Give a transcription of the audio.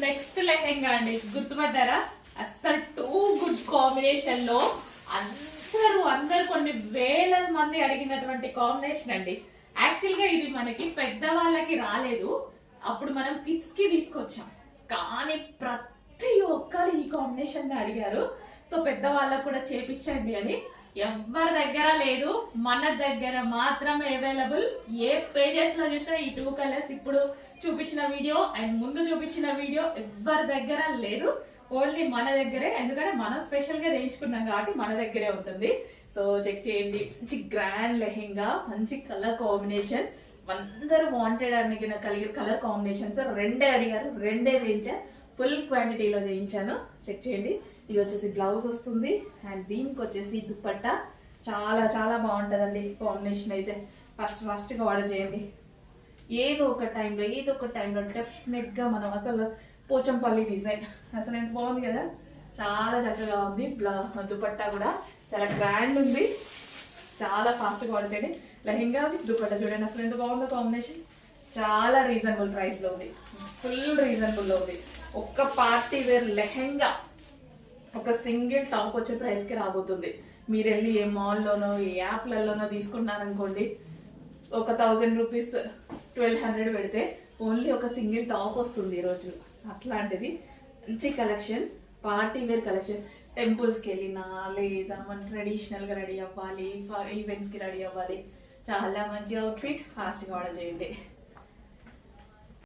Next lehenga అండి, గుర్తుపడ్డారా? అస్సలు too good combination లో అందరు కొన్ని వేల మంది అడిగినటువంటి కాంబినేషన్ అండి. యాక్చువల్ గా ఇది మనకి పెద్ద వాళ్ళకి రాలేదు, అప్పుడు మనం కిడ్స్ కి తీసుకొచ్చాం. కానీ ప్రతి ఒక్కరు ఈ కాంబినేషన్ అడిగారు. సో పెద్ద వాళ్ళకు కూడా చేపించండి అని. ఎవరి దగ్గర లేదు, మన దగ్గర మాత్రమే అవైలబుల్. ఏ పేజెస్ లో చూసినా ఈ 2 కలర్స్ ఇప్పుడు చూపించిన వీడియో అండ్ ముందు చూపించిన వీడియో ఎవరి దగ్గర లేదు, ఓన్లీ మన దగ్గరే. ఎందుకంటే మనం స్పెషల్ గా చేయించుకున్నాం కాబట్టి మన దగ్గరే ఉంటుంది. సో చెక్ చేయండి. మంచి గ్రాండ్ లెహెంగా, మంచి కలర్ కాంబినేషన్, అందరూ వాంటెడ్ అడిగిన కలిగిన కలర్ కాంబినేషన్స్. రెండే అడిగారు, రెండే చేయించాను, ఫుల్ క్వాంటిటీలో చేయించాను. చెక్ చేయండి. ఇది వచ్చేసి బ్లౌజ్ వస్తుంది అండ్ దీనికి వచ్చేసి దుపట్టా. చాలా చాలా బాగుంటుందండి కాంబినేషన్ అయితే. ఫస్ట్గా ఆర్డర్ చేయండి. ఏదో ఒక టైంలో డెఫినెట్ గా మనం అసలు పోచంపల్లి డిజైన్ అసలు ఎంత బాగుంది కదా, చాలా చక్కగా ఉంది. దుపట్టా కూడా చాలా గ్రాండ్ ఉంది. చాలా ఫాస్ట్గా ఆర్డర్ చేయండి. లెహెంగా దుపట్టా చూడండి అసలు ఎంత బాగుందో కాంబినేషన్. చాలా రీజనబుల్ ప్రైస్ లో ఉంది, ఫుల్ రీజనబుల్ లో ఉంది. ఒక్క పార్టీ వేర్ లెహెంగా ఒక సింగిల్ టాప్ వచ్చే ప్రైస్ కి రాబోతుంది. మీరు వెళ్ళి ఏ మాల్లోనో ఏ యాప్లలోనో తీసుకున్నారనుకోండి, ఒక 1000 రూపీస్ 1200 పెడితే ఓన్లీ ఒక సింగిల్ టాప్ వస్తుంది ఈరోజు. అట్లాంటిది మంచి కలెక్షన్, పార్టీ వేర్ కలెక్షన్. టెంపుల్స్కి వెళ్ళినా లేదా మన ట్రెడిషనల్గా రెడీ అవ్వాలి, ఈవెంట్స్కి రెడీ అవ్వాలి, చాలా మంచి అవుట్ఫిట్. ఫాస్ట్గా ఆర్డర్ చేయండి.